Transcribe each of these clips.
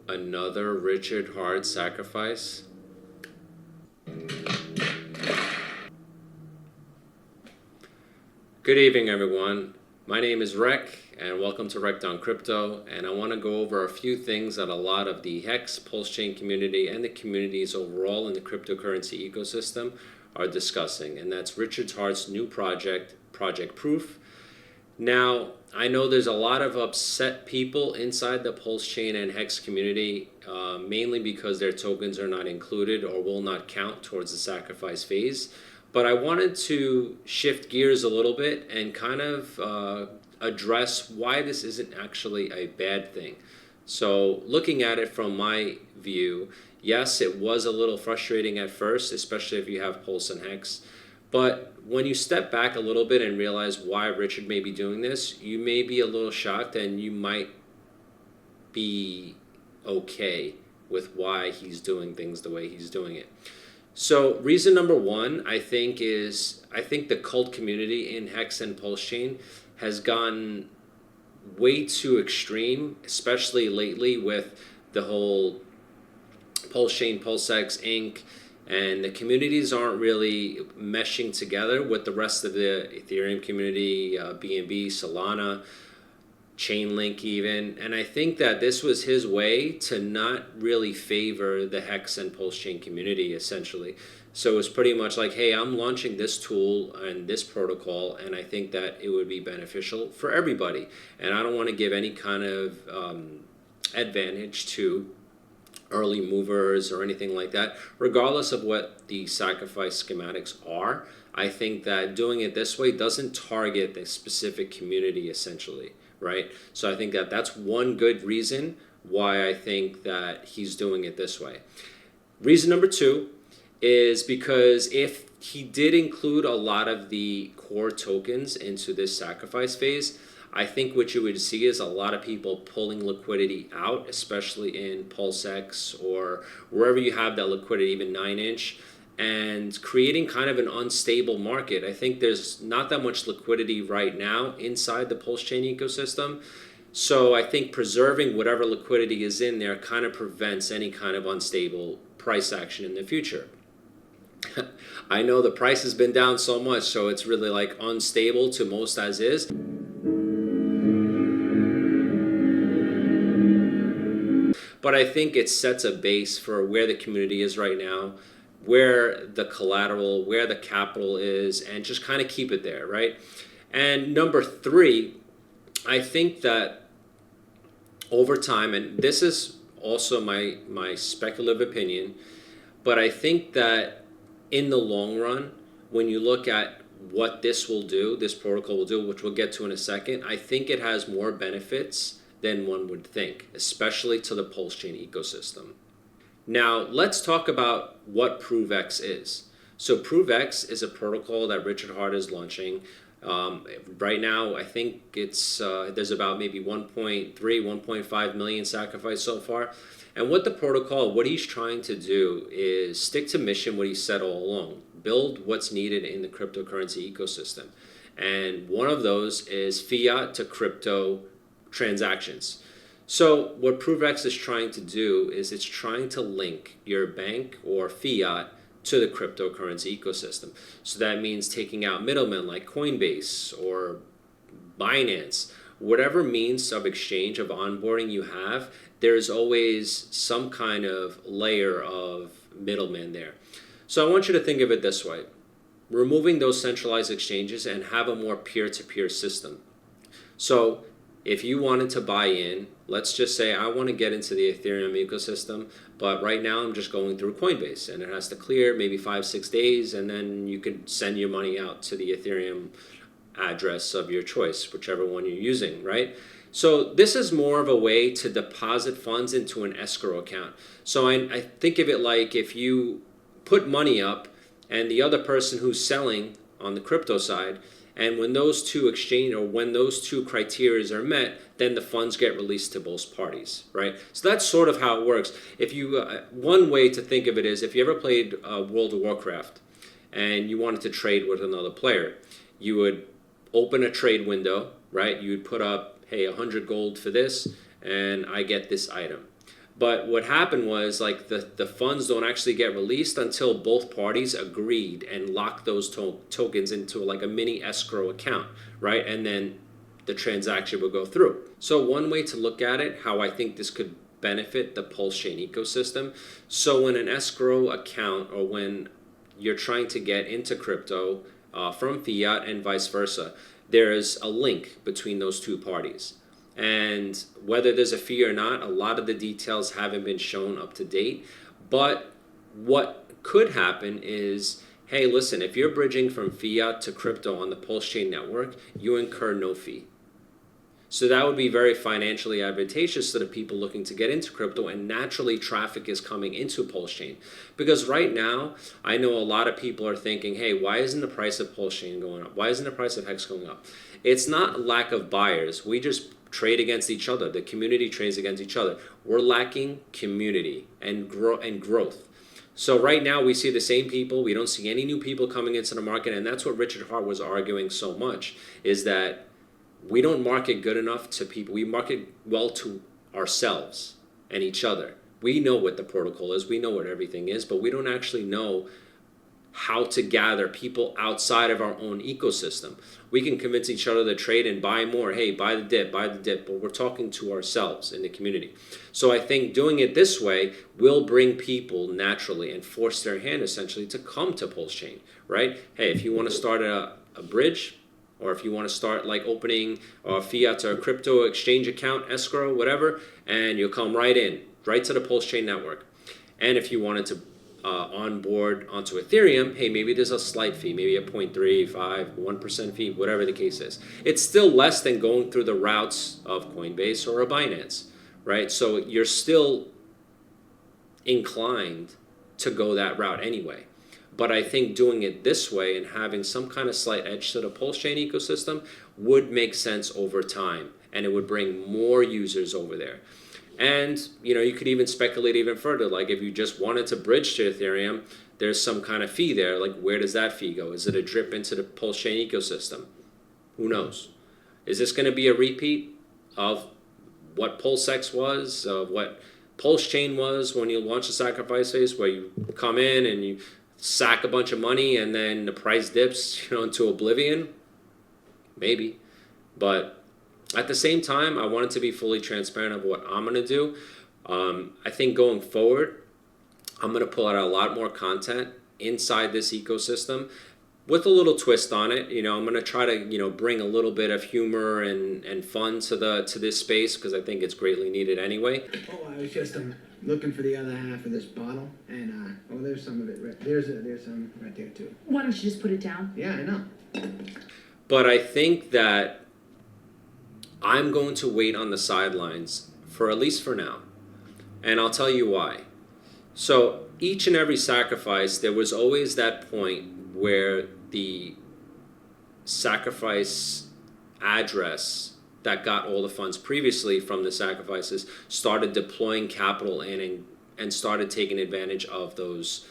Another Richard Hart sacrifice? Good evening, everyone. My name is Rec, and welcome to Rec on Crypto. And I want to go over a few things that a lot of the Hex, Pulse Chain community, and the communities overall in the cryptocurrency ecosystem are discussing. And that's Richard Hart's new project, Project Proof. Now, I know there's a lot of upset people inside the Pulse Chain and Hex community, mainly because their tokens are not included or will not count towards the sacrifice phase. But I wanted to shift gears a little bit and kind of address why this isn't actually a bad thing. So looking at it from my view, yes, it was a little frustrating at first, especially if you have Pulse and Hex. But when you step back a little bit and realize why Richard may be doing this, you may be a little shocked and you might be okay with why he's doing things the way he's doing it. So reason number one, I think the cult community in Hex and Pulse Chain has gone way too extreme, especially lately with the whole Pulse Chain, PulseX, Inc., and the communities aren't really meshing together with the rest of the Ethereum community, BNB, Solana, Chainlink even. And I think that this was his way to not really favor the Hex and Pulse Chain community, essentially. So it's pretty much like, hey, I'm launching this tool and this protocol, and I think that it would be beneficial for everybody. And I don't want to give any kind of advantage to early movers or anything like that, regardless of what the sacrifice schematics are. I think that doing it this way doesn't target the specific community, essentially, right? So I think that that's one good reason why I think that he's doing it this way. Reason number two is because if he did include a lot of the core tokens into this sacrifice phase, I think what you would see is a lot of people pulling liquidity out, especially in PulseX or wherever you have that liquidity, even 9inch, and creating kind of an unstable market. I think there's not that much liquidity right now inside the Pulse Chain ecosystem. So I think preserving whatever liquidity is in there kind of prevents any kind of unstable price action in the future. I know the price has been down so much, so it's really like unstable to most as is. But I think it sets a base for where the community is right now, where the collateral, where the capital is, and just kind of keep it there, right? And number three, I think that over time, and this is also my speculative opinion, but I think that in the long run, when you look at what this will do, this protocol will do, which we'll get to in a second, I think it has more benefits than one would think, especially to the Pulse Chain ecosystem. Now, let's talk about what ProveX is. So ProveX is a protocol that Richard Hart is launching. Right now, I think it's there's about maybe 1.3, 1.5 million sacrificed so far. And what the protocol, what he's trying to do is stick to mission, what he said all along, build what's needed in the cryptocurrency ecosystem. And one of those is fiat to crypto transactions. So what ProveX is trying to do is it's trying to link your bank or fiat to the cryptocurrency ecosystem. So that means taking out middlemen like Coinbase or Binance, whatever means of exchange of onboarding you have, there's always some kind of layer of middleman there. So I want you to think of it this way. Removing those centralized exchanges and have a more peer-to-peer system. So if you wanted to buy in, let's just say I want to get into the Ethereum ecosystem, but right now I'm just going through Coinbase and it has to clear maybe 5-6 days, and then you can send your money out to the Ethereum address of your choice, whichever one you're using, right? So this is more of a way to deposit funds into an escrow account. So I think of it like if you put money up and the other person who's selling on the crypto side, and when those two exchange, or when those two criteria are met, then the funds get released to both parties, right? So that's sort of how it works. If you, one way to think of it is if you ever played World of Warcraft and you wanted to trade with another player, you would open a trade window, right? You would put up, hey, 100 gold for this, and I get this item. But what happened was like the funds don't actually get released until both parties agreed and locked those tokens into like a mini escrow account, right? And then the transaction would go through. So one way to look at it, how I think this could benefit the Pulse Chain ecosystem. So when an escrow account, or when you're trying to get into crypto from fiat and vice versa, there's a link between those two parties. And whether there's a fee or not, a lot of the details haven't been shown up to date. But what could happen is, hey, listen, if you're bridging from fiat to crypto on the Pulse Chain network, you incur no fee. So that would be very financially advantageous to the people looking to get into crypto, and naturally traffic is coming into Pulse Chain. Because right now, I know a lot of people are thinking, hey, why isn't the price of Pulse Chain going up? Why isn't the price of Hex going up? It's not lack of buyers. We just trade against each other. The community trades against each other. We're lacking community and growth. So right now we see the same people. We don't see any new people coming into the market, and that's what Richard Hart was arguing so much, is that we don't market good enough to people. We market well to ourselves and each other. We know what the protocol is. We know what everything is, but we don't actually know how to gather people outside of our own ecosystem. We can convince each other to trade and buy more. Hey, buy the dip, but we're talking to ourselves in the community. So I think doing it this way will bring people naturally and force their hand essentially to come to Pulse Chain, right? Hey, if you want to start a bridge, or if you want to start like opening a fiat or a crypto exchange account, escrow, whatever, and you'll come right in, right to the Pulse Chain network. And if you wanted to onboard onto Ethereum, hey, maybe there's a slight fee, maybe a 0.35, 1% fee, whatever the case is. It's still less than going through the routes of Coinbase or a Binance, right? So you're still inclined to go that route anyway. But I think doing it this way and having some kind of slight edge to the Pulse Chain ecosystem would make sense over time, and it would bring more users over there. And you could even speculate even further, like if you just wanted to bridge to Ethereum, there's some kind of fee there. Like, where does that fee go? Is it a drip into the Pulse Chain ecosystem? Who knows? Is this going to be a repeat of what PulseX was, of what Pulse Chain was when you launch the sacrifice phase, where you come in and you sack a bunch of money and then the price dips into oblivion? Maybe. But at the same time, I wanted to be fully transparent of what I'm going to do. I think going forward, I'm going to pull out a lot more content inside this ecosystem with a little twist on it. I'm going to try to bring a little bit of humor and fun to this space, because I think it's greatly needed anyway. Oh, I was just looking for the other half of this bottle, and there's some of it. There's some right there too. Why don't you just put it down? Yeah, I know. But I think that I'm going to wait on the sidelines for at least for now, and I'll tell you why. So each and every sacrifice, there was always that point where the sacrifice address that got all the funds previously from the sacrifices started deploying capital in and started taking advantage of those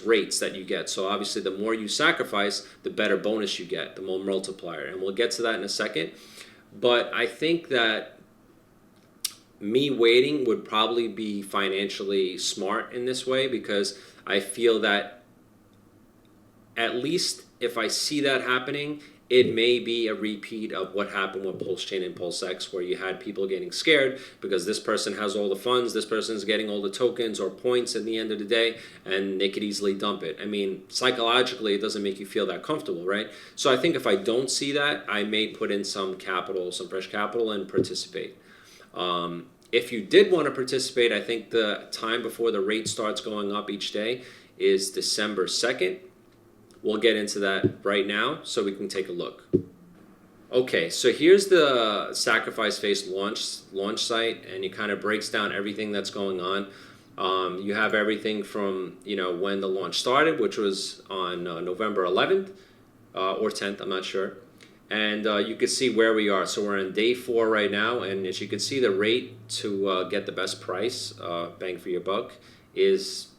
rates that you get. So obviously the more you sacrifice, the better bonus you get, the more multiplier. And we'll get to that in a second. But I think that me waiting would probably be financially smart in this way, because I feel that at least if I see that happening, it may be a repeat of what happened with Pulse Chain and PulseX, where you had people getting scared because this person has all the funds, this person's getting all the tokens or points at the end of the day, and they could easily dump it. I mean, psychologically, it doesn't make you feel that comfortable, right? So I think if I don't see that, I may put in some capital, some fresh capital, and participate. If you did want to participate, I think the time before the rate starts going up each day is December 2nd. We'll get into that right now so we can take a look. Okay, so here's the Sacrifice Phase launch site, and it kind of breaks down everything that's going on. You have everything from when the launch started, which was on November 11th or 10th, I'm not sure. And you can see where we are. So we're on day 4 right now, and as you can see, the rate to get the best price, bang for your buck, is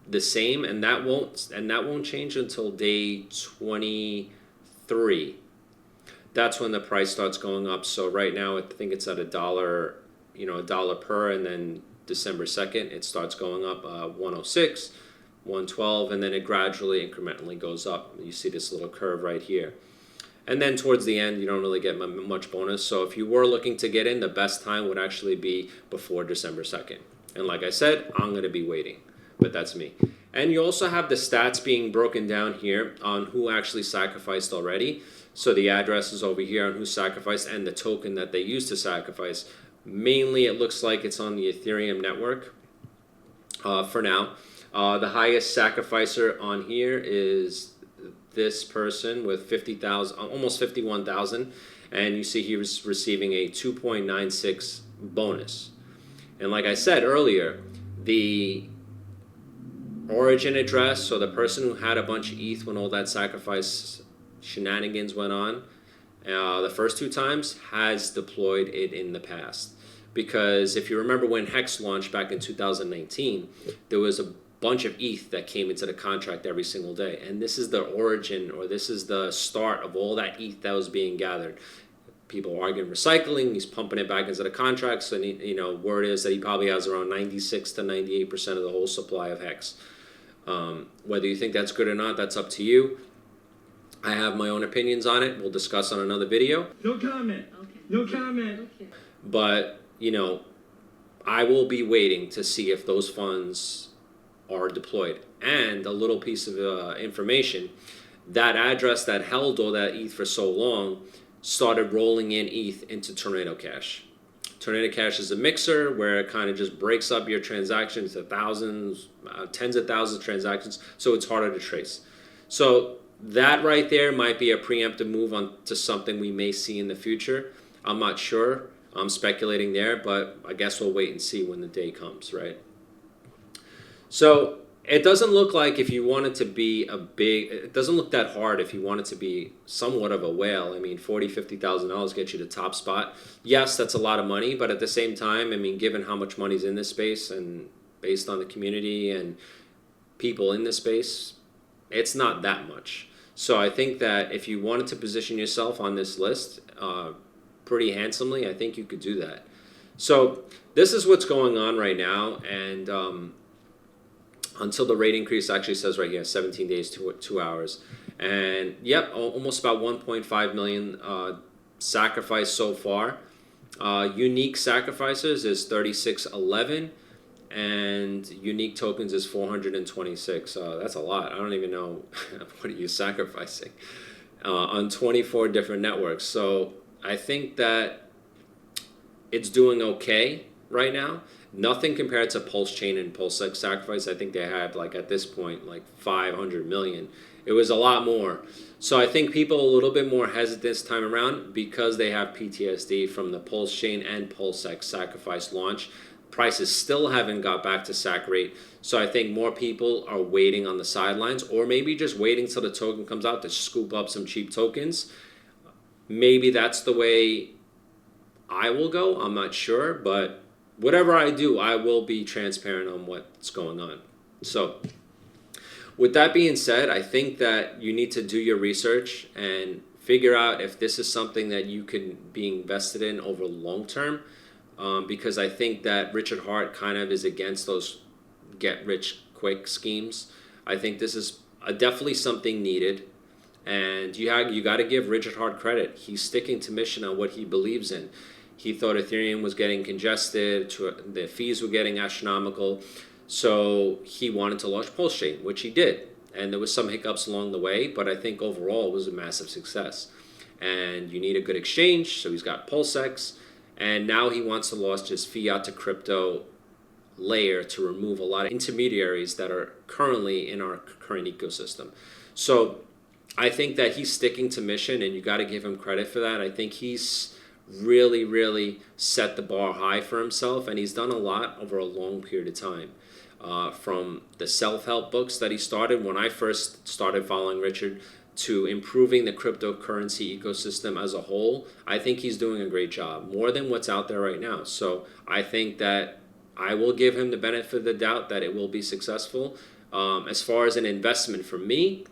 the same, and that won't change until day 23. That's when the price starts going up. So right now, I think it's at $1.10 a dollar per, and then December 2nd, it starts going up 106, 112, and then it gradually, incrementally goes up. You see this little curve right here. And then towards the end, you don't really get much bonus. So if you were looking to get in, the best time would actually be before December 2nd. And like I said, I'm going to be waiting, but that's me. And you also have the stats being broken down here on who actually sacrificed already. So the address is over here on who sacrificed and the token that they used to sacrifice. Mainly, it looks like it's on the Ethereum network for now. The highest sacrificer on here is this person with 50,000, almost 51,000. And you see he was receiving a 2.96 bonus. And like I said earlier, the origin address, so the person who had a bunch of ETH when all that sacrifice shenanigans went on, the first 2 times has deployed it in the past. Because if you remember when Hex launched back in 2019, there was a bunch of ETH that came into the contract every single day. And this is the origin, or this is the start of all that ETH that was being gathered. People are arguing recycling, he's pumping it back into the contracts, and word is that he probably has around 96 to 98% of the whole supply of Hex. Whether you think that's good or not, that's up to you. I have my own opinions on it. We'll discuss on another video. No comment. Okay. No comment. Okay. But, I will be waiting to see if those funds are deployed. And a little piece of information, that address that held all that ETH for so long started rolling in ETH into Tornado Cash. Tornado Cash is a mixer where it kind of just breaks up your transactions to thousands, tens of thousands of transactions, so it's harder to trace. So that right there might be a preemptive move on to something we may see in the future. I'm not sure. I'm speculating there, but I guess we'll wait and see when the day comes, right? So it doesn't look like if you wanted to be it doesn't look that hard if you wanted to be somewhat of a whale. I mean, $40,000, $50,000 gets you to top spot. Yes, that's a lot of money, but at the same time, I mean, given how much money's in this space and based on the community and people in this space, it's not that much. So I think that if you wanted to position yourself on this list pretty handsomely, I think you could do that. So this is what's going on right now, and until the rate increase actually says right here, 17 days, 2 hours. And yep, almost about 1.5 million sacrificed so far. Unique sacrifices is 3611, and unique tokens is 426. That's a lot. I don't even know what are you sacrificing on 24 different networks. So I think that it's doing okay right now. Nothing compared to Pulse Chain and PulseX sacrifice. I think they had, like, at this point, like 500 million. It was a lot more. So I think people are a little bit more hesitant this time around because they have PTSD from the Pulse Chain and PulseX sacrifice launch. Prices still haven't got back to sac rate. So I think more people are waiting on the sidelines, or maybe just waiting till the token comes out to scoop up some cheap tokens. Maybe that's the way I will go. I'm not sure, but whatever I do, I will be transparent on what's going on. So with that being said, I think that you need to do your research and figure out if this is something that you can be invested in over long term, because I think that Richard Hart kind of is against those get rich quick schemes. I think this is definitely something needed. And you got to give Richard Hart credit. He's sticking to mission on what he believes in. He thought Ethereum was getting congested, the fees were getting astronomical, so he wanted to launch Pulse Chain, which he did. And there was some hiccups along the way, but I think overall it was a massive success. And you need a good exchange, so he's got PulseX, and now he wants to launch his fiat to crypto layer to remove a lot of intermediaries that are currently in our current ecosystem. So I think that he's sticking to mission, and you got to give him credit for that. I think he's really, really set the bar high for himself, and he's done a lot over a long period of time. From the self-help books that he started when I first started following Richard, to improving the cryptocurrency ecosystem as a whole, I think he's doing a great job, more than what's out there right now. So I think that I will give him the benefit of the doubt that it will be successful. As far as an investment for me,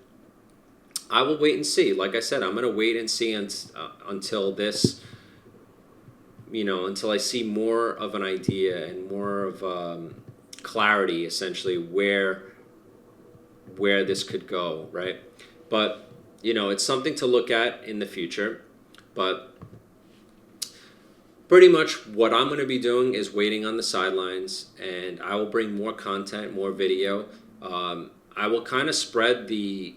I will wait and see. Like I said, I'm going to wait and see until this until I see more of an idea and more of clarity, essentially, where this could go, right? But it's something to look at in the future. But pretty much what I'm going to be doing is waiting on the sidelines, and I will bring more content, more video. I will kind of spread the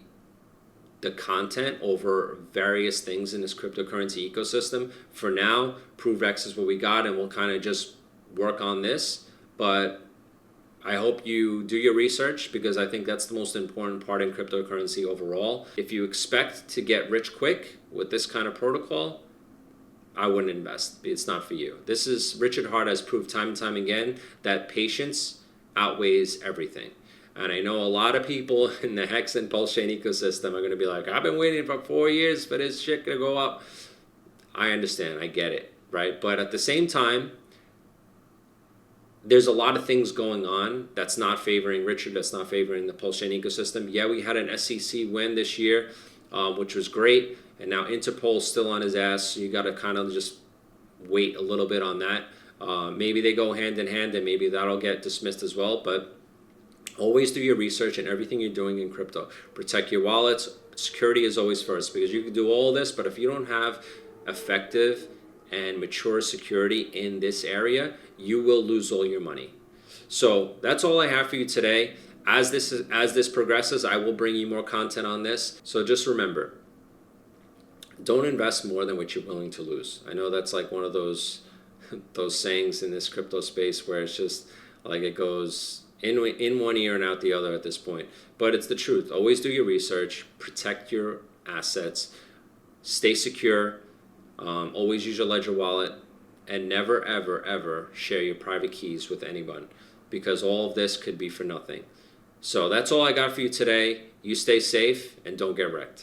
content over various things in this cryptocurrency ecosystem. For now, ProveX is what we got, and we'll kind of just work on this. But I hope you do your research, because I think that's the most important part in cryptocurrency overall. If you expect to get rich quick with this kind of protocol, I wouldn't invest. It's not for you. Richard Hart has proved time and time again that patience outweighs everything. And I know a lot of people in the Hex and Pulse Chain ecosystem are going to be like, I've been waiting for 4 years for this shit to go up. I understand. I get it, right? But at the same time, there's a lot of things going on that's not favoring Richard, that's not favoring the Pulse Chain ecosystem. Yeah, we had an SEC win this year, which was great. And now Interpol's still on his ass. So you got to kind of just wait a little bit on that. Maybe they go hand in hand, and maybe that'll get dismissed as well. But always do your research in everything you're doing in crypto. Protect your wallets. Security is always first, because you can do all this, but if you don't have effective and mature security in this area, you will lose all your money. So that's all I have for you today. As this progresses, I will bring you more content on this. So just remember, don't invest more than what you're willing to lose. I know that's like one of those sayings in this crypto space where it's just like it goes in one ear and out the other at this point. But it's the truth. Always do your research. Protect your assets. Stay secure. Always use your Ledger wallet. And never, ever, ever share your private keys with anyone, because all of this could be for nothing. So that's all I got for you today. You stay safe and don't get wrecked.